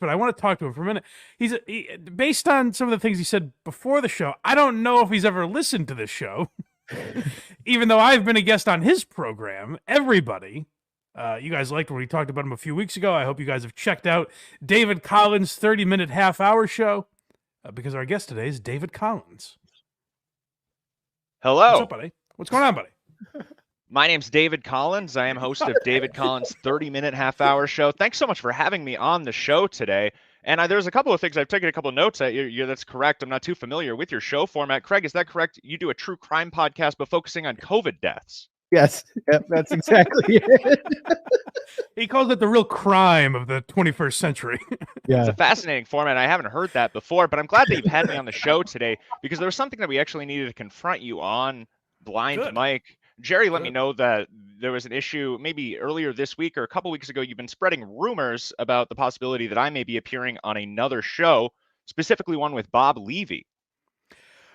but I want to talk to him for a minute. Based on some of the things he said before the show, I don't know if he's ever listened to this show, even though I've been a guest on his program. Everybody, you guys liked when we talked about him a few weeks ago. I hope you guys have checked out David Collins' 30-minute half-hour show, because our guest today is David Collins. Hello. What's up, buddy? What's going on, buddy? My name's David Collins. I am host of David Collins' 30-minute half-hour show. Thanks so much for having me on the show today. And there's a couple of things. I've taken a couple of notes. That's correct. I'm not too familiar with your show format. Craig, is that correct? You do a true crime podcast, but focusing on COVID deaths. Yes, yep, that's exactly it. He calls it the real crime of the 21st century. Yeah. It's a fascinating format. I haven't heard that before, but I'm glad that you've had me on the show today because there was something that we actually needed to confront you on blind mic. Jerry let me know that there was an issue maybe earlier this week or a couple weeks ago. You've been spreading rumors about the possibility that I may be appearing on another show, specifically one with Bob Levy.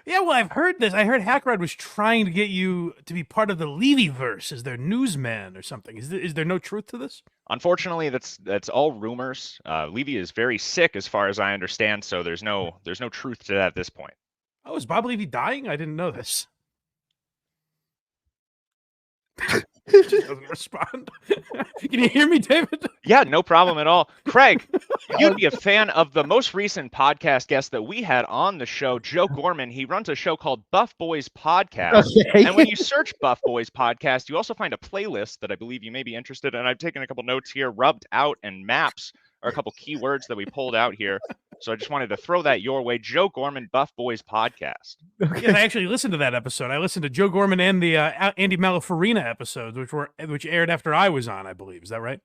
Yeah, well, I've heard this. I heard Hackride was trying to get you to be part of the Levy-verse as their newsman or something. Is there no truth to this? Unfortunately, that's all rumors. Levy is very sick, as far as I understand, so there's no truth to that at this point. Oh, is Bob Levy dying? I didn't know this. Just doesn't respond. Can you hear me, David? Yeah, no problem at all. Craig, you'd be a fan of the most recent podcast guest that we had on the show, Joe Gorman. He runs a show called Buff Boys Podcast. Okay. And when you search Buff Boys Podcast, you also find a playlist that I believe you may be interested in. I've taken a couple notes here. Rubbed out and maps are a couple keywords that we pulled out here. So I just wanted to throw that your way. Joe Gorman, Buff Boys Podcast. Okay. Yes, I actually listened to that episode. I listened to Joe Gorman and the Andy Malafarina episodes, which aired after I was on, I believe. Is that right?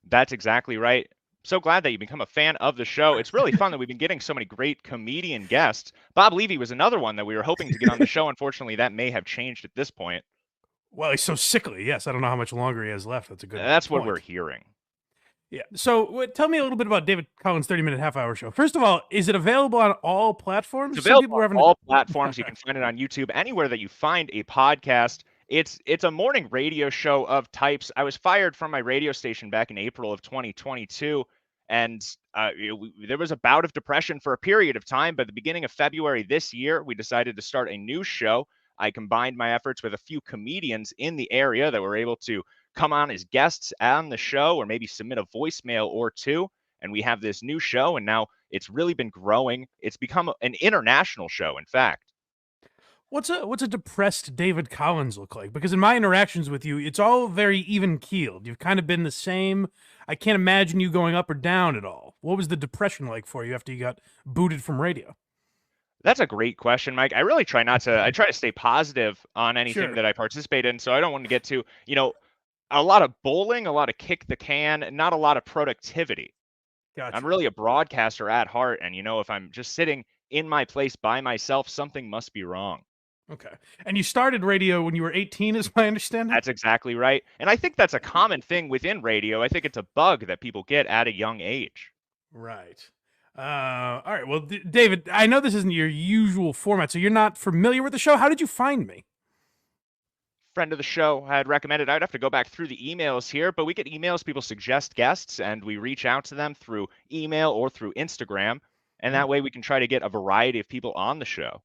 That's exactly right. So glad that you become a fan of the show. It's really fun that we've been getting so many great comedian guests. Bob Levy was another one that we were hoping to get on the show. Unfortunately, that may have changed at this point. Well, he's so sickly. Yes, I don't know how much longer he has left. That's a good That's point. What we're hearing. Yeah. So tell me a little bit about David Collins' 30-minute half-hour show. First of all, is it available on all platforms? It's available on all platforms. You can find it on YouTube, anywhere that you find a podcast. It's a morning radio show of types. I was fired from my radio station back in April of 2022, and there was a bout of depression for a period of time. But at the beginning of February this year, we decided to start a new show. I combined my efforts with a few comedians in the area that were able to come on as guests on the show or maybe submit a voicemail or two. And we have this new show, and now it's really been growing. It's become an international show, in fact. What's a depressed David Collins look like? Because in my interactions with you, it's all very even-keeled. You've kind of been the same. I can't imagine you going up or down at all. What was the depression like for you after you got booted from radio? That's a great question, Mike. I really try I try to stay positive on anything that I participate in. So I don't want to get to, a lot of bowling, a lot of kick the can, not a lot of productivity. Gotcha. I'm really a broadcaster at heart. And, if I'm just sitting in my place by myself, something must be wrong. Okay. And you started radio when you were 18, is my understanding? That's exactly right. And I think that's a common thing within radio. I think it's a bug that people get at a young age. Right. All right. Well, David, I know this isn't your usual format, so you're not familiar with the show. How did you find me? Friend of the show had recommended. I'd have to go back through the emails here, but we get emails. People suggest guests, and we reach out to them through email or through Instagram. And that way we can try to get a variety of people on the show.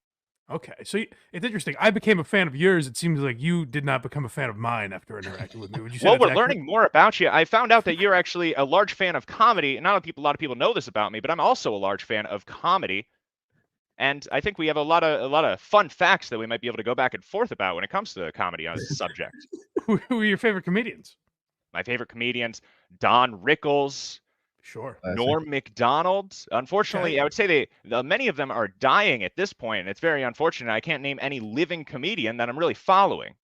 Okay, so it's interesting. I became a fan of yours. It seems like you did not become a fan of mine after interacting with me. Would you say well, we're learning more about you. I found out that you're actually a large fan of comedy. Not a lot of people know this about me, but I'm also a large fan of comedy. And I think we have a lot of fun facts that we might be able to go back and forth about when it comes to comedy on this subject. Who are your favorite comedians? My favorite comedians, Don Rickles. Sure. Norm Macdonald. Unfortunately, I would say many of them are dying at this point, and it's very unfortunate. I can't name any living comedian that I'm really following.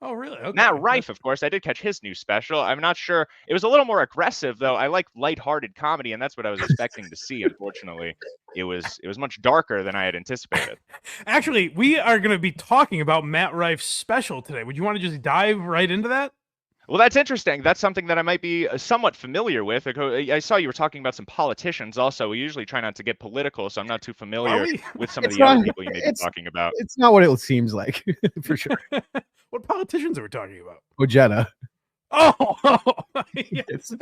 Oh, really? Okay. Matt Rife, of course. I did catch his new special. I'm not sure. It was a little more aggressive, though. I like lighthearted comedy, and that's what I was expecting to see. Unfortunately, it was much darker than I had anticipated. Actually, we are going to be talking about Matt Rife's special today. Would you want to just dive right into that? Well, that's interesting. That's something that I might be somewhat familiar with. I saw you were talking about some politicians also. We usually try not to get political, so I'm not too familiar with some of the other people you may be talking about. It's not what it seems like, for sure. What politicians are we talking about? Ojeda. Oh, yes,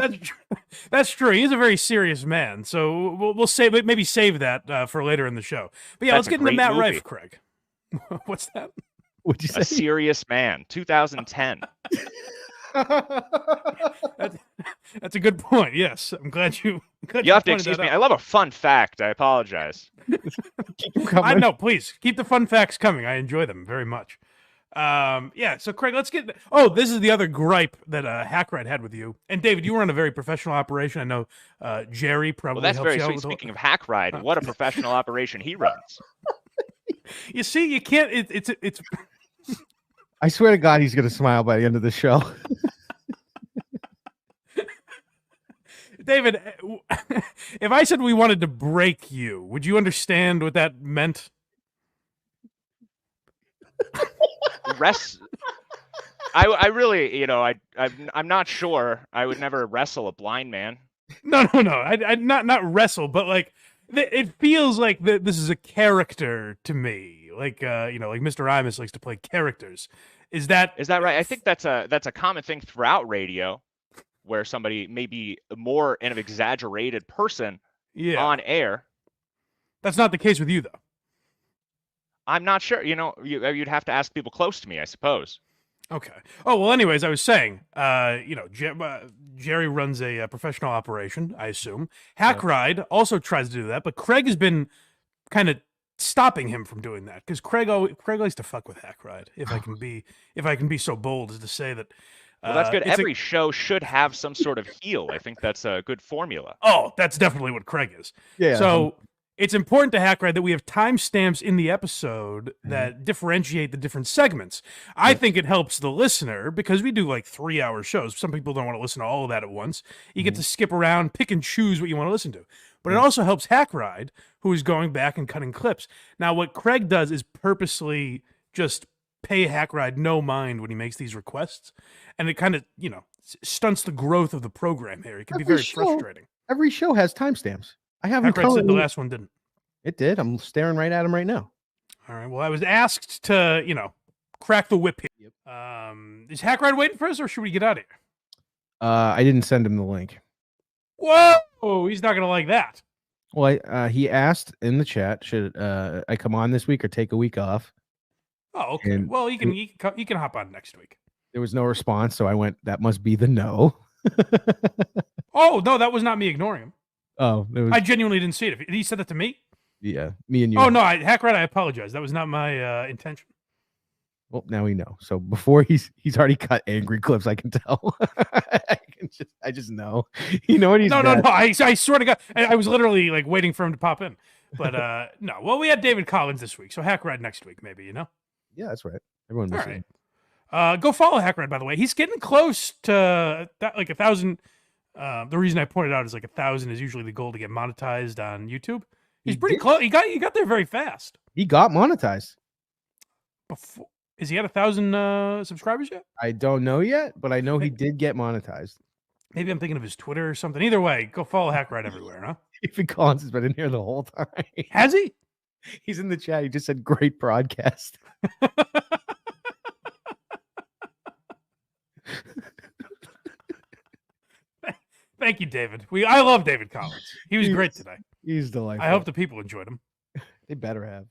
that's true. He's a very serious man. So we'll save maybe save that for later in the show. But yeah, That's let's a get into great Matt movie. Rife, Craig. What's that? What'd you A say? Serious Man, 2010. That's a good point. Yes, I'm glad you. You have to pointed excuse that me. out. I love a fun fact. I apologize. Keep 'em coming. I know. Please keep the fun facts coming. I enjoy them very much. Yeah. So Craig, let's get. Oh, this is the other gripe that Hackride had with you. And David, you run a very professional operation. I know Jerry probably Well, that's helps very you out sweet. with Speaking of Hackride, what a professional operation he runs. You see, you can't. It's. I swear to God, he's gonna smile by the end of the show. David, if I said we wanted to break you, would you understand what that meant? I really, I'm not sure. I would never wrestle a blind man. No. I not wrestle, but like it feels like this is a character to me. Like like Mr. Imus likes to play characters. Is that right? I think that's a common thing throughout radio, where somebody may be more an exaggerated person on air. That's not the case with you, though. I'm not sure. You'd have to ask people close to me, I suppose. Okay. Oh, well, anyways, I was saying, Jerry runs a professional operation, I assume. Hackride also tries to do that, but Craig has been kind of stopping him from doing that because Craig likes to fuck with Hackride. If I can be so bold as to say that. Well, that's good. Every show should have some sort of heel. I think that's a good formula. Oh, that's definitely what Craig is. Yeah. So it's important to Hackride that we have timestamps in the episode that differentiate the different segments. I think it helps the listener because we do like 3-hour shows. Some people don't want to listen to all of that at once. You get to skip around, pick and choose what you want to listen to. But it also helps Hackride, who is going back and cutting clips. Now, what Craig does is purposely just pay Hackride no mind when he makes these requests. And it kind of, stunts the growth of the program here. It can be very frustrating. Every show has timestamps. I haven't Hackride said the last one didn't. It did. I'm staring right at him right now. All right. Well, I was asked to, crack the whip here. Yep. Is Hackride waiting for us, or should we get out of here? I didn't send him the link. Whoa! He's not gonna like that. Well, he asked in the chat, should I come on this week or take a week off? Oh, okay. And well, you can hop on next week. There was no response, so I went, that must be the no. Oh, no, that was not me ignoring him. Oh, I genuinely didn't see it. He said that to me? Yeah, me and you. Oh, no, Hackride, I apologize. That was not my intention. Well, now we know. So before he's already cut angry clips, I can tell. I just know. You know what he's No. I swear to God, I was literally like waiting for him to pop in. But no. Well, we had David Collins this week, so Hackride next week, maybe, Yeah, that's right. Everyone All listening. right. Go follow Hackride, by the way. He's getting close to like 1,000. The reason I pointed out is like 1,000 is usually the goal to get monetized on YouTube. He's pretty close. He got there very fast. He got monetized. Is he at 1,000 subscribers yet? I don't know yet, but I know he did get monetized. Maybe I'm thinking of his Twitter or something. Either way, go follow Hackride everywhere, huh? David Collins has been in here the whole time. Has he? He's in the chat. He just said, great broadcast. Thank you, David. I love David Collins. He was great today. He's delightful. I hope the people enjoyed him. They better have.